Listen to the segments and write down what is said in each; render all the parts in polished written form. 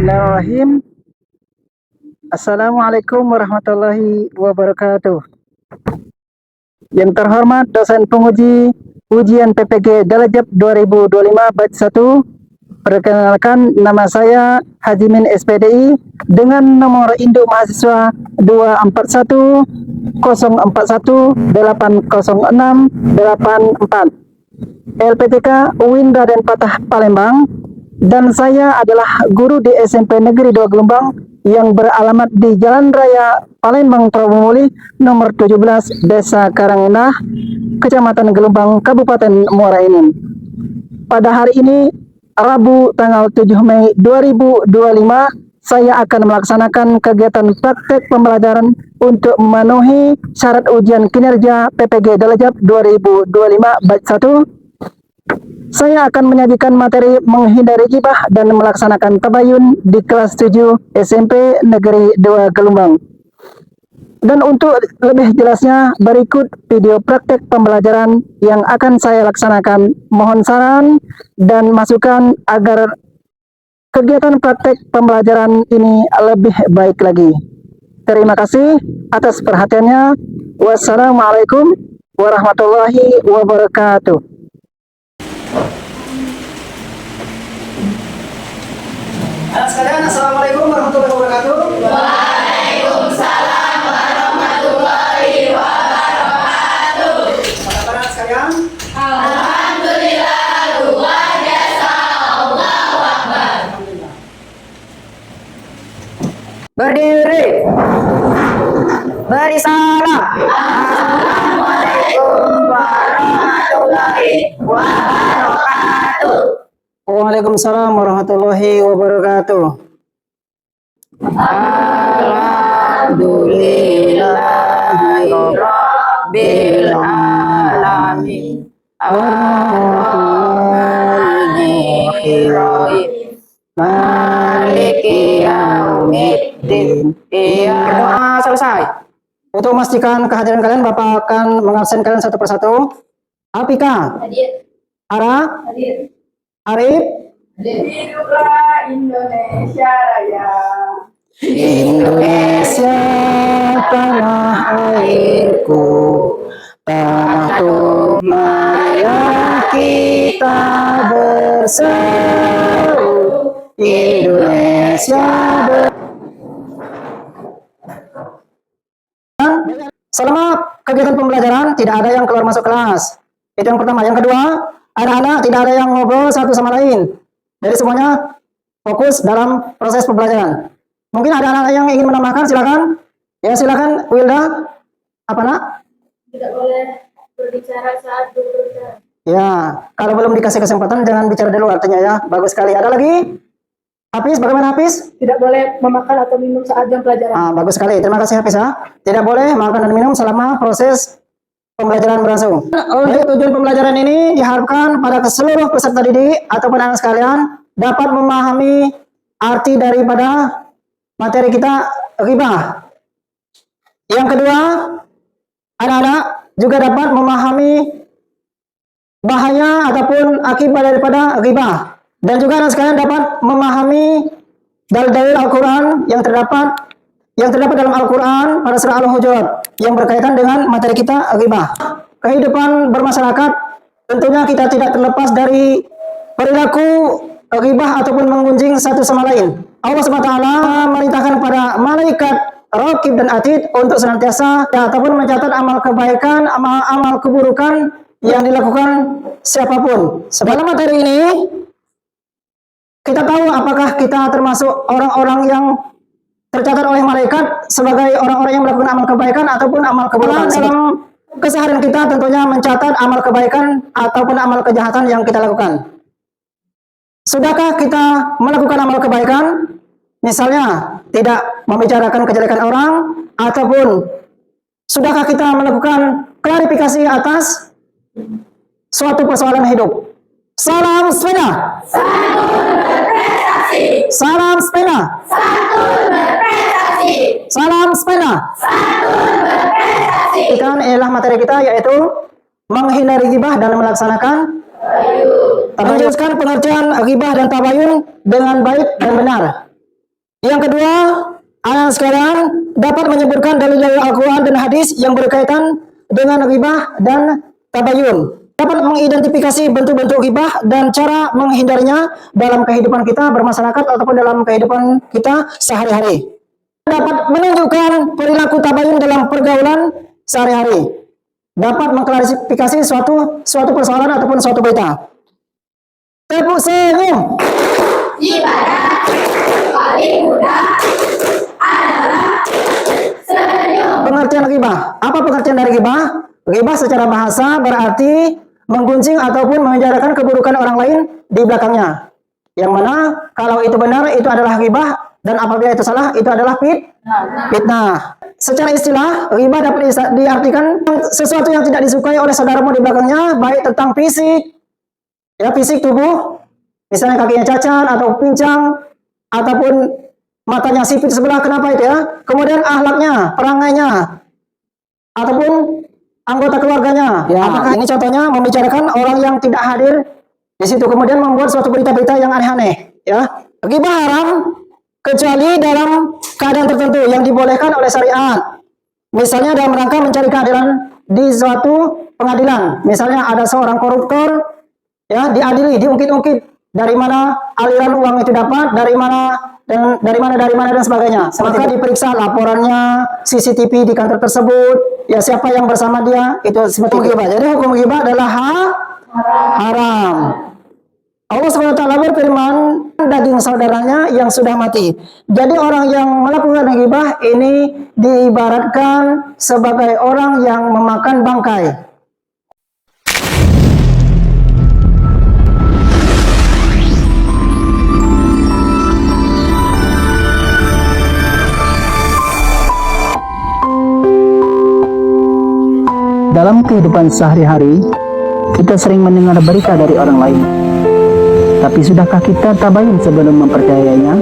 Bismillahirrahmanirrahim. Assalamualaikum warahmatullahi wabarakatuh. Yang terhormat dosen penguji ujian PPG Dalajab 2025 batch 1. Perkenalkan, nama saya Haji Min SPDI dengan nomor induk mahasiswa 241 041 806 84. LPTK UIN Raden Patah Palembang, dan saya adalah guru di SMP Negeri 2 Gelombang yang beralamat di Jalan Raya Palembang Prawomuli nomor 17 Desa Karanginah, Kecamatan Gelombang, Kabupaten Muara Enim. Pada hari ini, Rabu tanggal 7 Mei 2025, saya akan melaksanakan kegiatan praktek pembelajaran untuk memenuhi syarat ujian kinerja PPG Dalajab 2025 batch 1. Saya akan menyajikan materi menghindari gibah dan melaksanakan tabayun di kelas 7 SMP Negeri 2 Gelombang. Dan untuk lebih jelasnya, berikut video praktek pembelajaran yang akan saya laksanakan. Mohon saran dan masukan agar kegiatan praktek pembelajaran ini lebih baik lagi. Terima kasih atas perhatiannya. Wassalamualaikum warahmatullahi wabarakatuh. Anak sekalian, assalamualaikum warahmatullahi wabarakatuh. Waalaikumsalam warahmatullahi wabarakatuh. Apa kabar anak sekalian? Alhamdulillah, luar biasa, Allahu Akbar. Alhamdulillah. Berdiri. Beri salam. Assalamualaikum warahmatullahi wabarakatuh. Waalaikumsalam warahmatullahi wabarakatuh. Alhamdulillahirabbil alamin. Ar-Rahmanir-Rahim. Maliki yaumiddin. Doa selesai. Untuk memastikan kehadiran kalian, Bapak akan mengabsen kalian satu persatu. Apika, Hadir. Ara, Hadir. Arif, Hiduplah Indonesia Raya. Indonesia tanah airku, tanah tumpah marilah kita berseru. Indonesia Selama kegiatan pembelajaran tidak ada yang keluar masuk kelas. Itu yang pertama. Yang kedua, anak-anak tidak ada yang ngobrol satu sama lain. Jadi semuanya fokus dalam proses pembelajaran. Mungkin ada anak yang ingin menambahkan, silakan. Ya, silakan Wilda. Apa nak? Tidak boleh berbicara saat berbicara. Ya, kalau belum dikasih kesempatan jangan bicara dulu, artinya ya. Bagus sekali. Ada lagi? Hafiz, bagaimana Hafiz? Tidak boleh memakan atau minum saat jam pelajaran. Bagus sekali. Terima kasih Hafiz ya. Tidak boleh makan dan minum selama proses pembelajaran berlangsung. Untuk tujuan pembelajaran ini diharapkan pada seluruh peserta didik ataupun anak sekalian dapat memahami arti daripada materi kita, ghibah. Yang kedua, anak-anak juga dapat memahami bahaya ataupun akibat daripada ghibah. Dan juga anak sekalian dapat memahami dalil-dalil Al-Quran yang terdapat dalam Al-Quran pada surah Al-Hujurat yang berkaitan dengan materi kita, ghibah. Kehidupan bermasyarakat tentunya kita tidak terlepas dari perilaku ghibah ataupun menggunjing satu sama lain. Allah SWT merintahkan pada malaikat Raqib dan Atid untuk senantiasa ataupun mencatat amal kebaikan, amal keburukan yang dilakukan siapapun. Dalam materi ini kita tahu apakah kita termasuk orang-orang yang tercatat oleh malaikat sebagai orang-orang yang melakukan amal kebaikan ataupun amal keburukan. Dalam keseharian kita tentunya mencatat amal kebaikan ataupun amal kejahatan yang kita lakukan. Sudahkah kita melakukan amal kebaikan? Misalnya tidak membicarakan kejelekan orang, ataupun sudahkah kita melakukan klarifikasi atas suatu persoalan hidup? Salam sepeda. Satu berprestasi. Salam sepeda. Satu berprestasi. Salam sepeda. Satu berprestasi. Ikan ialah materi kita, yaitu menghindari ghibah dan melaksanakan Tabayun. Teruskan pengertian ghibah dan tabayun dengan baik dan benar. Yang kedua, anak sekalian dapat menyebutkan dalil-dalil Al-Quran dan hadis yang berkaitan dengan ghibah dan tabayun. Dapat mengidentifikasi bentuk-bentuk ghibah dan cara menghindarinya dalam kehidupan kita bermasyarakat ataupun dalam kehidupan kita sehari-hari. Dapat menunjukkan perilaku tabayun dalam pergaulan sehari-hari. Dapat mengklarifikasi suatu persoalan ataupun suatu berita. Tepuk senyum. Ibadah paling mudah adalah senyum. Pengertian ghibah. Apa pengertian dari ghibah? Ghibah secara bahasa berarti menggunjing ataupun membicarakan keburukan orang lain di belakangnya. Yang mana kalau itu benar itu adalah ghibah dan apabila itu salah itu adalah fitnah. Secara istilah, ghibah dapat diartikan sesuatu yang tidak disukai oleh saudaramu di belakangnya, baik tentang fisik, ya fisik tubuh, misalnya kakinya cacat atau pincang, ataupun matanya sipit sebelah, kenapa itu ya? Kemudian akhlaknya, perangainya, ataupun anggota keluarganya. Ya, apakah ini contohnya membicarakan orang yang tidak hadir di situ, kemudian membuat suatu berita-berita yang aneh-aneh. Ya, ghibah haram kecuali dalam keadaan tertentu yang dibolehkan oleh syariat. Misalnya dalam rangka mencari keadilan di suatu pengadilan. Misalnya ada seorang koruptor, ya diadili, diungkit-ungkit dari mana aliran uang itu dapat, dari mana dan sebagainya. Maka diperiksa laporannya, CCTV di kantor tersebut, ya siapa yang bersama dia, itu seperti ghibah. Jadi hukum ghibah adalah haram. Allah SWT berfirman, daging saudaranya yang sudah mati. Jadi orang yang melakukan ghibah ini diibaratkan sebagai orang yang memakan bangkai. Dalam kehidupan sehari-hari, kita sering mendengar berita dari orang lain. Tapi sudahkah kita tabayun sebelum mempercayainya?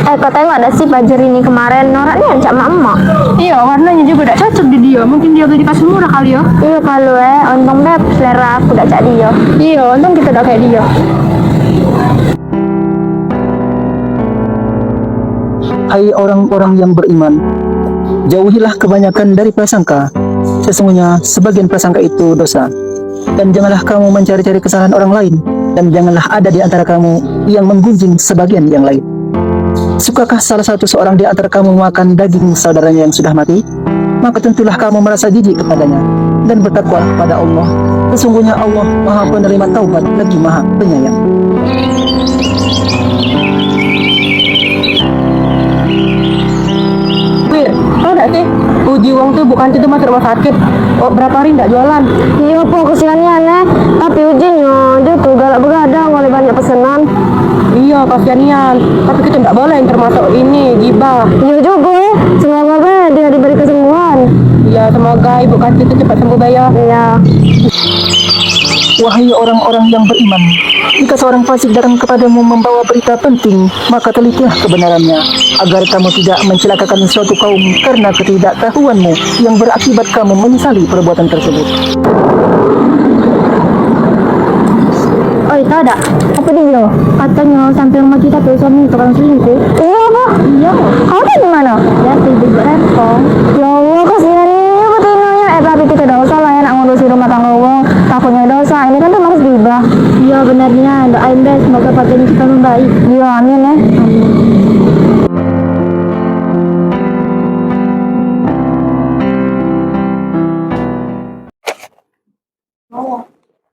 Kau tengok ada si Fajar ini kemarin noraknya ancak emak. Iya, warnanya juga tidak cocok di dia. Mungkin dia beli dikasih murah kali ya. Iya kalau untung deh selera aku dak cak dia. Iya, untung kita udah kayak dia. Hai orang-orang yang beriman, jauhilah kebanyakan dari prasangka. Sesungguhnya sebagian prasangka itu dosa. Dan janganlah kamu mencari-cari kesalahan orang lain. Dan janganlah ada di antara kamu yang menggunjing sebagian yang lain. Sukakah salah satu seorang di antara kamu makan daging saudaranya yang sudah mati? Maka tentulah kamu merasa jijik kepadanya. Dan bertakwalah kepada Allah. Sesungguhnya Allah Maha Penerima Taubat lagi Maha Penyayang. Tahu gak sih? Uji uang tuh bukan itu masuk rumah sakit. Oh, berapa hari nggak jualan? Iya po kesiannya aneh. Tapi ujinya dia tuh galak begadang oleh banyak pesanan. Iya, kasianian. Tapi kita nggak boleh yang termasuk ini gibah. Iya juga. Semoga dia diberi kesembuhan. Iya, semoga ibu kasih itu cepat sembuh ya. Iya. Wahai orang-orang yang beriman, jika seorang fasik datang kepadamu membawa berita penting, maka telitilah kebenarannya, agar kamu tidak mencelakakan suatu kaum karena ketidaktahuanmu yang berakibat kamu menyesali perbuatan tersebut. Oh tahu tak? Apa dia? Katanya sampai rumah kita tuh suami tukang selingkuh. Iya apa? Iya. Kau tahu di mana? Ya tidur di Rempong. Ya Allah kasihan nih betinanya. Tapi kita dosa lah ya nak ngurusi rumah tangga Allah. Takutnya dosa. Ini kan tuh harus diubah. Iya benarnya. Doain deh semoga pakai kita membaik. Iya amin ya.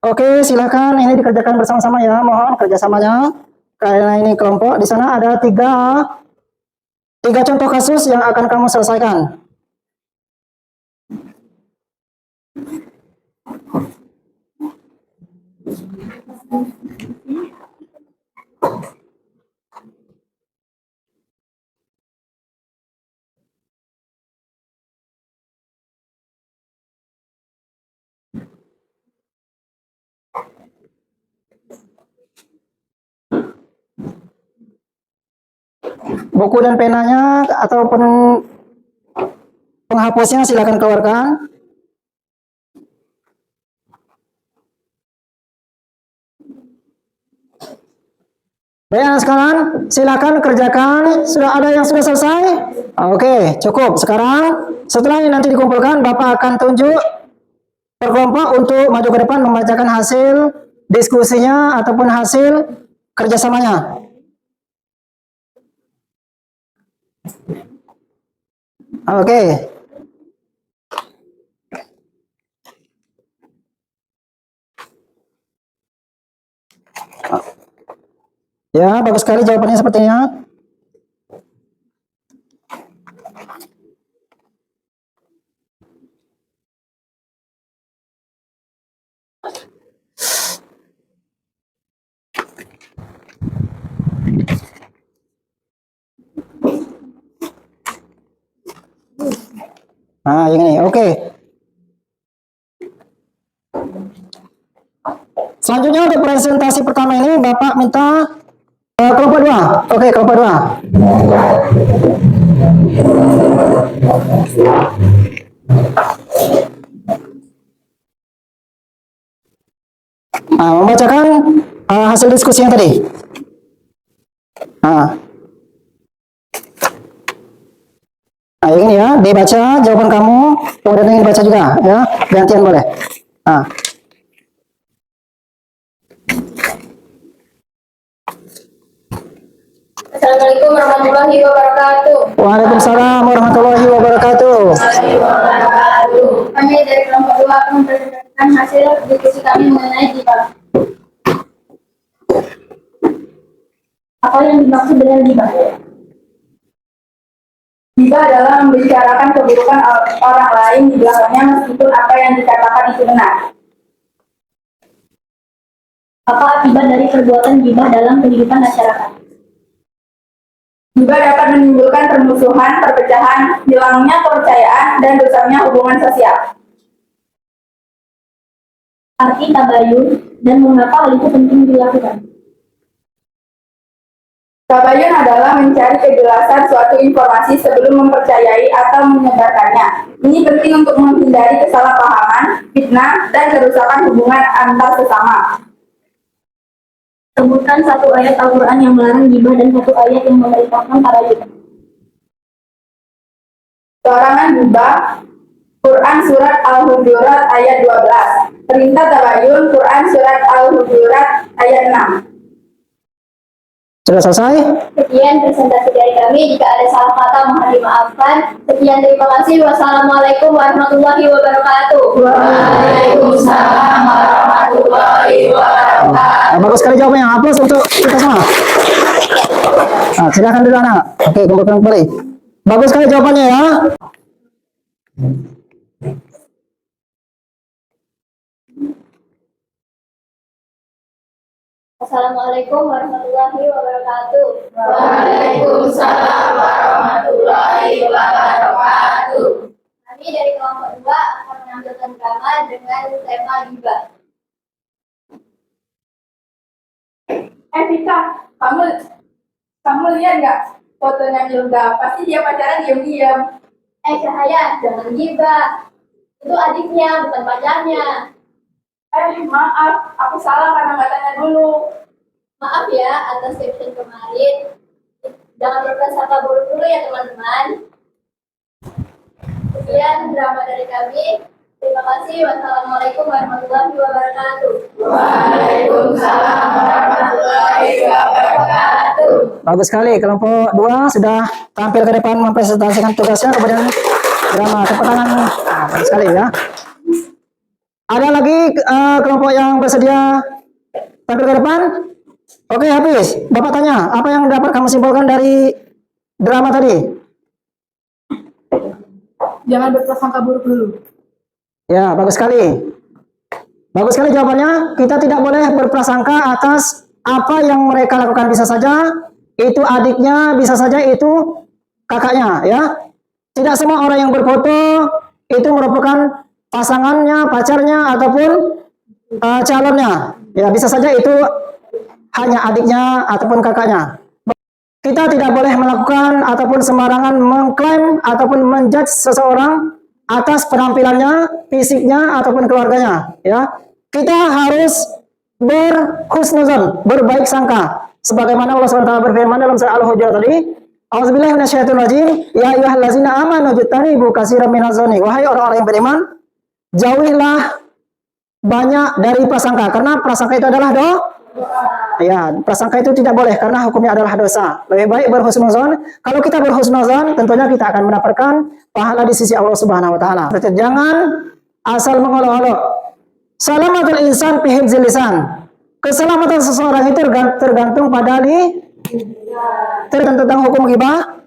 Oke, silakan ini dikerjakan bersama-sama ya. Mohon kerjasamanya. Karena ini kelompok, di sana ada tiga contoh kasus yang akan kamu selesaikan. Buku dan penanya ataupun penghapusnya silakan keluarkan. Baik anak sekalian, silakan kerjakan. Sudah ada yang sudah selesai? Oke, cukup. Sekarang setelah ini nanti dikumpulkan, Bapak akan tunjuk per kelompok untuk maju ke depan membacakan hasil diskusinya ataupun hasil kerjasamanya. Oke. Ya, bagus sekali jawabannya sepertinya. Nah, ini oke. Selanjutnya untuk presentasi pertama ini Bapak minta kelompok 2. Oke, kelompok 2. Nah, membacakan hasil diskusi yang tadi. Nah, ini ya, dibaca jawaban kamu, kemudian ini dibaca juga, ya, gantian boleh. Nah. Assalamualaikum warahmatullahi wabarakatuh. Waalaikumsalam warahmatullahi wabarakatuh. Kami dari kelompok 2 akan mempresentasikan hasil diskusi kami mengenai gibah. Apa yang dimaksud dengan gibah? Gibah adalah membicarakan keburukan orang lain di belakangnya meskipun apa yang dikatakan itu benar. Apa akibat dari perbuatan gibah dalam kehidupan masyarakat? Gibah dapat menimbulkan permusuhan, perpecahan, hilangnya kepercayaan, dan rusaknya hubungan sosial. Arti tabayun dan mengapa hal itu penting dilakukan? Tabayun adalah mencari kejelasan suatu informasi sebelum mempercayai atau menyebarkannya. Ini penting untuk menghindari kesalahpahaman, fitnah, dan kerusakan hubungan antar sesama. Sebutkan satu ayat Al-Quran yang melarang gibah dan satu ayat yang memerintahkan tabayun. Larangan gibah, Quran Surat Al-Hujurat ayat 12. Perintah tabayun, Quran Surat Al-Hujurat ayat 6. Sudah selesai? Sekian presentasi dari kami. Jika ada salah kata mohon dimaafkan. Sekian, terima kasih. Wassalamualaikum warahmatullahi wabarakatuh. Waalaikumsalam warahmatullahi wabarakatuh. Bagus sekali jawabannya. Aplaus untuk kita semua. Nah, silakan dulu anak. Oke, kumpulkan kembali. Bagus sekali jawabannya ya. Assalamualaikum warahmatullahi wabarakatuh. Waalaikumsalam warahmatullahi wabarakatuh. Kami dari kelompok 2 akan menampilkan drama dengan tema gibah. Vika, kamu lihat nggak fotonya Yunda? Pasti dia pacaran diam-diam. Cahaya, jangan gibah. Itu adiknya, bukan pacarnya. Maaf, aku salah karena nggak tanya dulu. Maaf ya atas caption kemarin. Jangan berprasangka buruk dulu ya teman-teman. Sekian drama dari kami. Terima kasih. Wassalamualaikum warahmatullahi wabarakatuh. Waalaikumsalam warahmatullahi wabarakatuh. Bagus sekali. Kelompok 2 sudah tampil ke depan mempresentasikan tugasnya, kemudian drama tepuk tangan. Nah, bagus sekali ya. Ada lagi kelompok yang bersedia tampil ke depan? Oke, habis. Bapak tanya, apa yang dapat kamu simpulkan dari drama tadi? Jangan berprasangka buruk dulu. Ya, bagus sekali. Bagus sekali jawabannya. Kita tidak boleh berprasangka atas apa yang mereka lakukan. Bisa saja itu adiknya, bisa saja itu kakaknya, ya. Tidak semua orang yang berfoto itu merupakan pasangannya, pacarnya, ataupun calonnya. Ya, bisa saja itu hanya adiknya ataupun kakaknya. Kita tidak boleh melakukan ataupun sembarangan mengklaim ataupun menjudge seseorang atas penampilannya, fisiknya, ataupun keluarganya. Ya, kita harus berhusnuzon, berbaik sangka. Sebagaimana Allah SWT berfirman dalam surah Al-Hujurat tadi, A'udzubillahi minasyaitonirrajim, ya ayyuhallazina amanu jtanibu katsiran minadh-dhanni. Wahai orang-orang yang beriman, jauhilah banyak dari prasangka, karena prasangka itu adalah ya, prasangka itu tidak boleh karena hukumnya adalah dosa. Lebih baik berhusnuzon. Kalau kita berhusnuzon, tentunya kita akan mendapatkan pahala di sisi Allah Subhanahu wa taala. Jangan asal mengolok-olok. Salamatul insan fi hifdzil lisan. Keselamatan seseorang itu tergantung pada tentang hukum ghibah.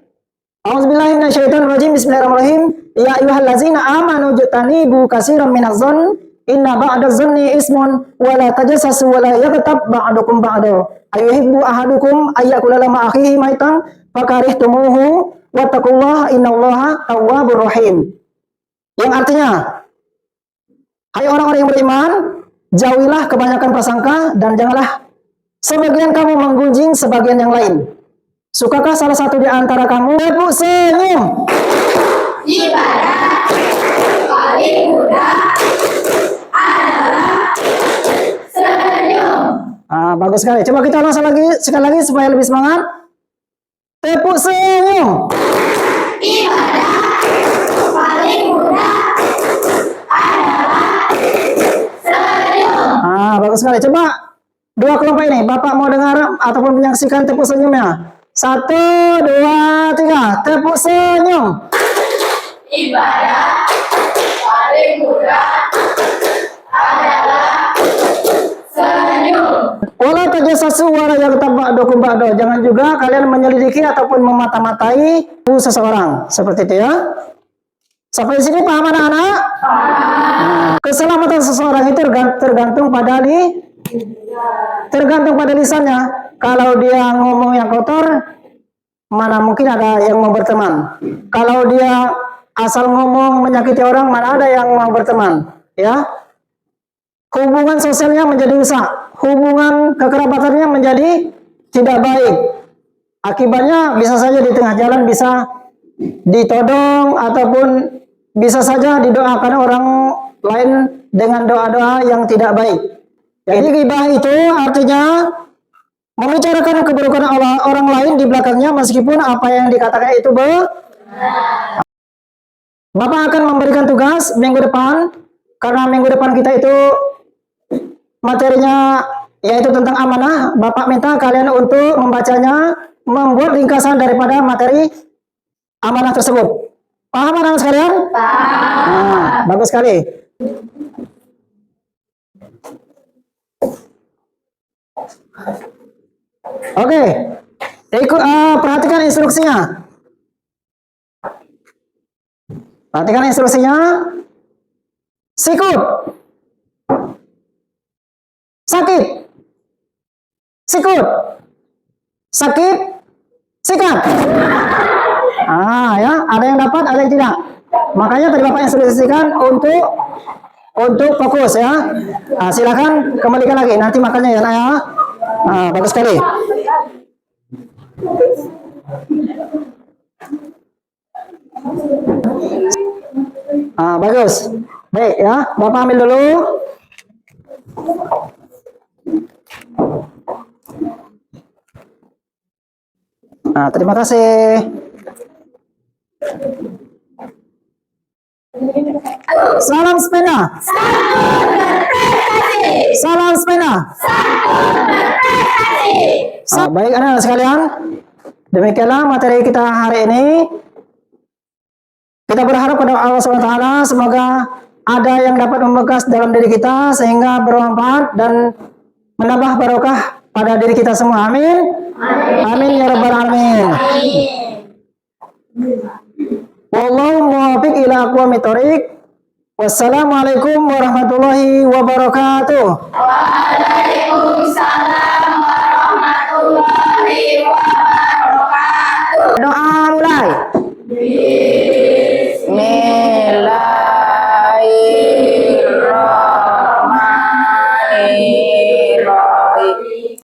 A'udzubillahi minasyaitonirrajim. Bismillahirrahmanirrahim. Ya ayyuhallazina amanu jtanibu katsiran minadh-dhanni inna ba'dadh-dhanni ismun wa la tajassasu wa la yaghtab ba'dukum ba'da. Ayuhibbu ahadukum ayyakula lama akhihi maitan fakarihtumuhu wattaqullaha innallaha tawwabur rahim. Yang artinya, hai orang-orang yang beriman, jauhilah kebanyakan prasangka dan janganlah sebagian kamu menggunjing sebagian yang lain. Sukakah salah satu di antara kamu tepuk senyum? Ibadah paling mudah adalah senyum. Bagus sekali. Coba kita ulang sekali lagi supaya lebih semangat. Tepuk senyum. Ibadah paling mudah adalah senyum. Bagus sekali. Coba dua kelompok ini, Bapak mau dengar ataupun menyaksikan tepuk senyumnya. 1, 2, 3, tepuk senyum. Ibadah paling mudah adalah senyum. Wala tajassasu wala yaghtab ba'dukum ba'da. Jangan juga kalian menyelidiki ataupun memata-matai seseorang. Seperti itu ya. Sampai di sini paham anak-anak? Keselamatan seseorang itu tergantung pada lisannya. Kalau dia ngomong yang kotor, mana mungkin ada yang mau berteman. Kalau dia asal ngomong menyakiti orang, mana ada yang mau berteman, ya. Hubungan sosialnya menjadi rusak, hubungan kekerabatannya menjadi tidak baik. Akibatnya bisa saja di tengah jalan bisa ditodong ataupun bisa saja didoakan orang lain dengan doa-doa yang tidak baik. Jadi ghibah itu artinya membicarakan keburukan orang lain di belakangnya meskipun apa yang dikatakan itu Bapak akan memberikan tugas minggu depan, karena minggu depan kita itu materinya yaitu tentang amanah. Bapak minta kalian untuk membacanya, membuat ringkasan daripada materi amanah tersebut. Paham anak sekalian? Paham. Bagus sekali. Oke, perhatikan instruksinya. Perhatikan instruksinya. Sikut. Sakit. Sikut. Sakit. Sikat. Ya, ada yang dapat, ada yang tidak. Makanya tadi Bapak instruksikan untuk fokus ya. Silakan kembalikan lagi. Nanti makannya ya, nak ya. Bagus sekali. Bagus. Baik ya, Bapak ambil dulu. Terima kasih. Salam sepeda. Salam sepeda. Baik anak-anak sekalian, demikianlah materi kita hari ini. Kita berharap pada Allah SWT semoga ada yang dapat membekas dalam diri kita sehingga bermanfaat dan menambah barokah pada diri kita semua. Amin. Amin ya rabbal alamin. Wallahu muwaffiq ila aqwamit thoriq. Wassalamualaikum warahmatullahi wabarakatuh. Waalaikumsalam.